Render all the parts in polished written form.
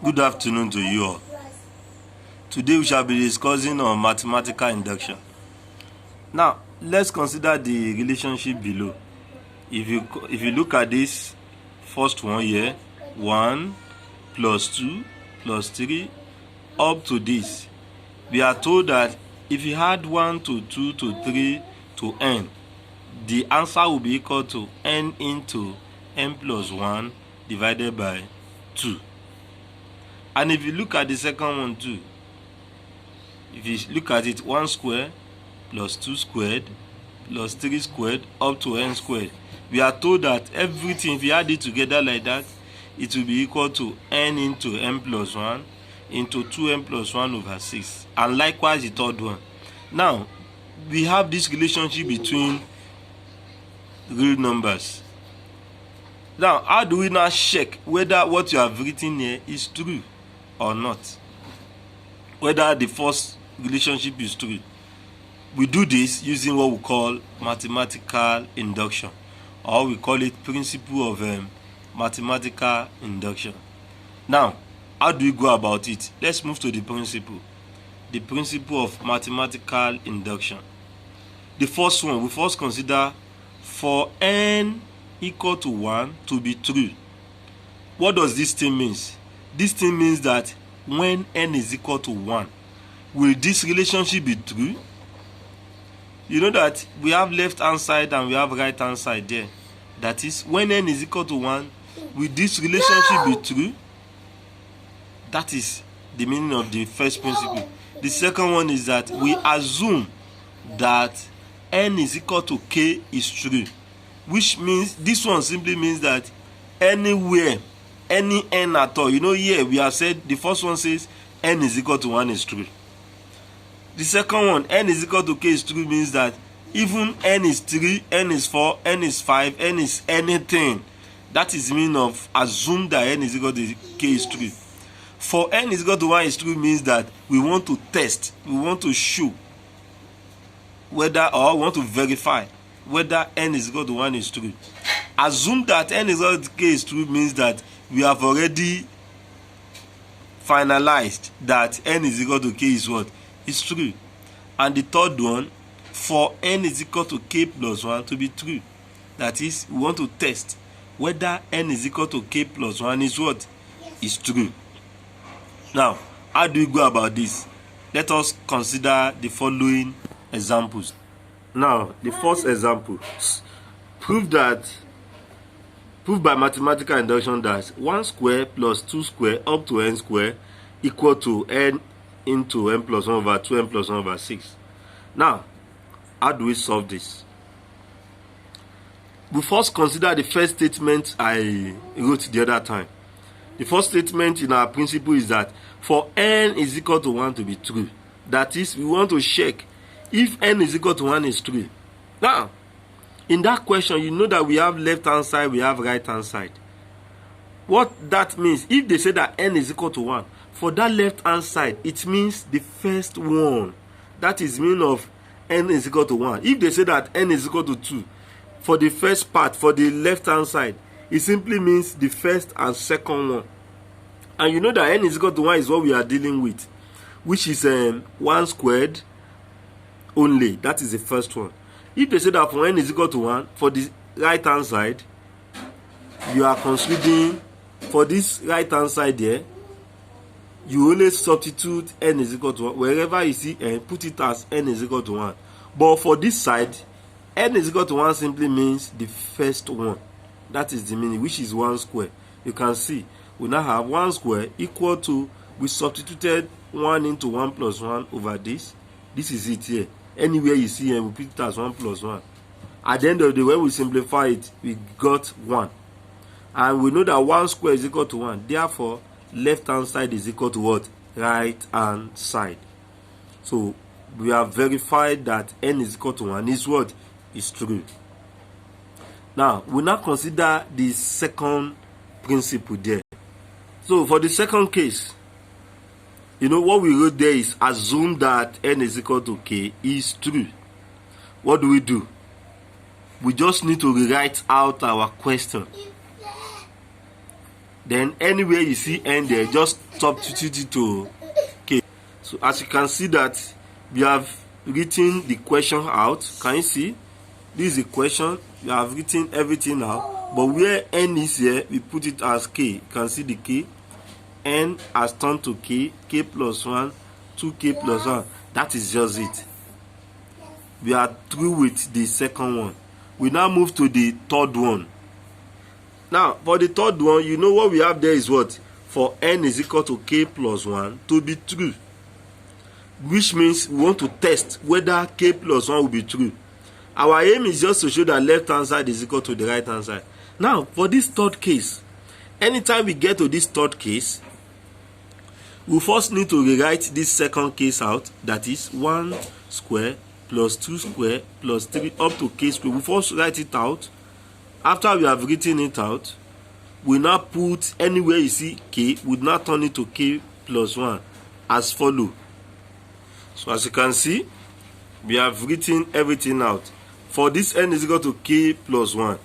Good afternoon to you all. Today we shall be discussing on mathematical induction. Now, let's consider the relationship below. If you look at this first one here, 1 plus 2 plus 3 up to this, we are told that if you add 1 to 2 to 3 to n, the answer will be equal to n into n plus 1 divided by 2. And if you look at the second one too, if you look at it, 1 squared plus 2 squared plus 3 squared up to n squared, we are told that everything, if you add it together like that, it will be equal to n into n plus 1 into 2n plus 1 over 6. And likewise the third one. Now, we have this relationship between real numbers. Now, how do we now check whether what you have written here is true or not? Whether the first relationship is true. We do this using what we call mathematical induction, or we call it principle of mathematical induction. Now, how do we go about it? Let's move to the principle. The principle of mathematical induction. The first one, we first consider for n equal to 1 to be true. What does this thing mean? This thing means that when n is equal to 1, will this relationship be true? You know that we have left hand side and we have right hand side there. That is, when n is equal to 1, will this relationship be true? That is the meaning of the first principle. The second one is that we assume that n is equal to k is true, which means this one simply means that anywhere, any n at all, you know, here we have said the first one says n is equal to 1 is true. The second one, n is equal to k is true, means that even n is 3, n is 4, n is 5, n is anything, that is the meaning of assume that n is equal to k is true. For n is equal to 1 is true means that we want to test, we want to show whether, or we want to verify whether n is equal to 1 is true. Assume that n is equal to k is true means that we have already finalized that n is equal to k is what? Is true. And the third one, for n is equal to k plus 1 to be true. That is, we want to test whether n is equal to k plus 1 is what? Is true. Now, how do we go about this? Let us consider the following examples. Now, the first example, prove by mathematical induction that 1 square plus 2 square up to n square equal to n into n plus 1 over 2n plus 1 over 6. Now, how do we solve this? We first consider the first statement I wrote the other time. The first statement in our principle is that for n is equal to 1 to be true, that is, we want to check if n is equal to 1 is true. Now, in that question, you know that we have left hand side, we have right hand side. What that means, if they say that n is equal to 1, for that left hand side, it means the first one. That is meaning of n is equal to 1. If they say that n is equal to 2, for the first part, for the left hand side, it simply means the first and second one. And you know that n is equal to 1 is what we are dealing with, which is 1 squared only. That is the first one. If they say that for n is equal to 1, for the right hand side, you are considering for this right hand side here, you always substitute n is equal to 1. Wherever you see n, put it as n is equal to 1. But for this side, n is equal to 1 simply means the first one. That is the meaning, which is 1 square. You can see, we now have 1 square equal to, we substituted 1 into 1 plus 1 over this. This is it here. Anywhere you see n, we put it as 1 plus 1. At the end of the day, when we simplify it, we got 1. And we know that 1 square is equal to 1. Therefore, left hand side is equal to what? Right hand side. So, we have verified that n is equal to 1 is what? Is true. Now, we now consider the second principle there. So, for the second case, you know what we wrote there is assume that n is equal to k is true. What do? We just need to rewrite out our question. Then anywhere you see n there, just substitute it to k. So as you can see that we have written the question out. Can you see? This is the question. We have written everything out. But where n is here, we put it as k. You can see the k. N has turned to k. K plus 1, 2k plus 1. That is just it. We are through with the second one. We now move to the third one. Now, for the third one, you know what we have there is what? For n is equal to k plus 1 to be true. Which means we want to test whether k plus 1 will be true. Our aim is just to show that left hand side is equal to the right hand side. Now, for this third case, anytime we get to this third case, we first need to rewrite this second case out. That is 1 square plus 2 square plus 3 up to k square. We first write it out. After we have written it out, we now put anywhere you see k, we now turn it to k plus 1 as follow. So as you can see, we have written everything out. For this n is equal to k plus 1,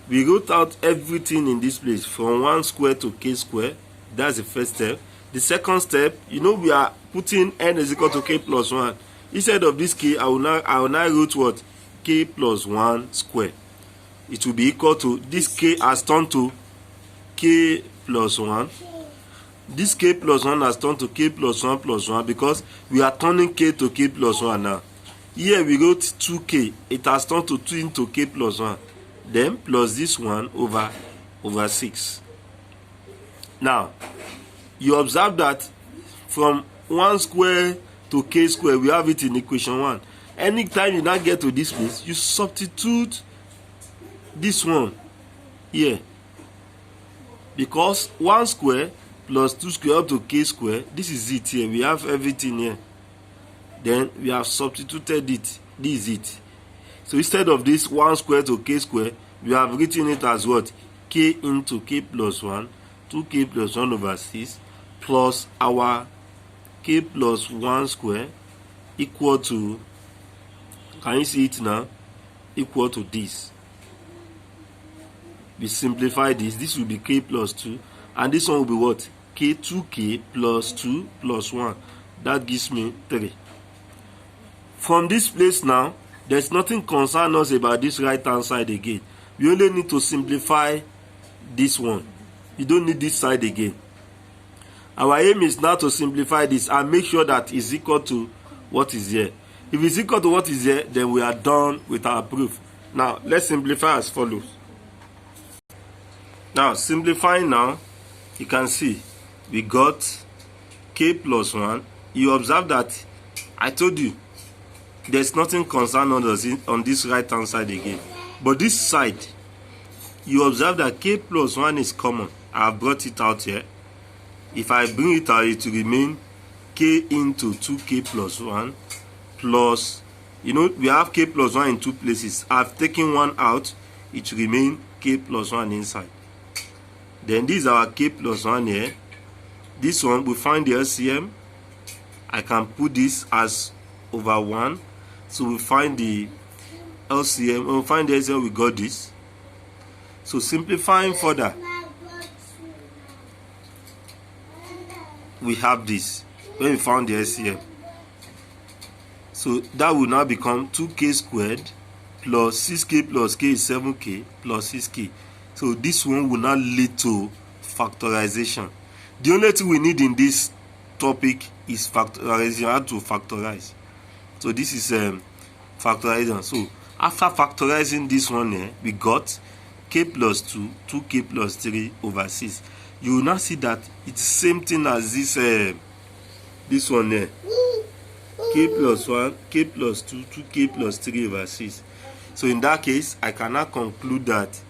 we wrote out everything in this place from 1 square to k square. That's the first step. The second step, you know, we are putting n is equal to k plus 1. Instead of this k, I will now write what? K plus 1 square. It will be equal to, this k has turned to k plus 1. This k plus 1 has turned to k plus 1 plus 1 because we are turning k to k plus 1 now. Here we wrote 2k. It has turned to 2 into k plus 1. Then plus this 1 over 6. Now, you observe that from 1 square to k square, we have it in equation 1. Anytime you now get to this place, you substitute this one here. Because 1 square plus 2 square up to k square, this is it here. We have everything here. Then we have substituted it. This is it. So instead of this 1 square to k square, we have written it as what? K into k plus 1, 2k plus 1 over 6, plus our k plus 1 square equal to, can you see it now? Equal to this. We simplify this. This will be k plus 2. And this one will be what? K, 2k plus 2 plus 1. That gives me 3. From this place now, there's nothing concern us about this right hand side again. We only need to simplify this one. You don't need this side again. Our aim is now to simplify this and make sure that it's equal to what is here. If it's equal to what is here, then we are done with our proof. Now, let's simplify as follows. Now, simplifying now, you can see we got k plus 1. You observe that I told you there's nothing concerned on this right hand side again. But this side, you observe that k plus 1 is common. I have brought it out here. If I bring it out, it will remain k into 2k plus 1 plus, you know, we have k plus 1 in two places. I've taken one out, it will remain k plus 1 inside. Then this is our k plus 1 here. This one, we find the LCM. I can put this as over 1. So we find the LCM. When we find the LCM, we got this. So simplifying further, we have this. When we found the LCM. So that will now become 2k squared plus 6k plus k is 7k plus 6k. So this one will now lead to factorization. The only thing we need in this topic is factorization, how to factorize. So this is factorization. So after factorizing this one here, we got k plus 2, 2k plus 3 over 6. You will now see that it's the same thing as this one here. K plus 1, k plus 2, 2k plus 3 over 6. So in that case, I cannot conclude that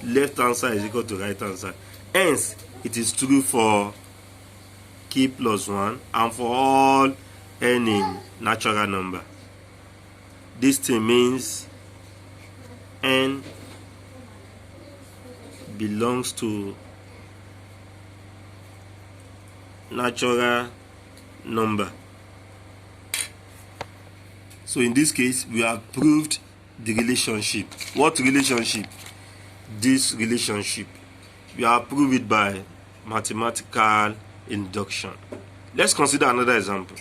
left hand side is equal to right hand side. Hence, it is true for k plus 1 and for all n in natural number. This thing means n belongs to natural number. So in this case, we have proved the relationship. What relationship? this relationship. We have proved it by mathematical induction. Let's consider another example.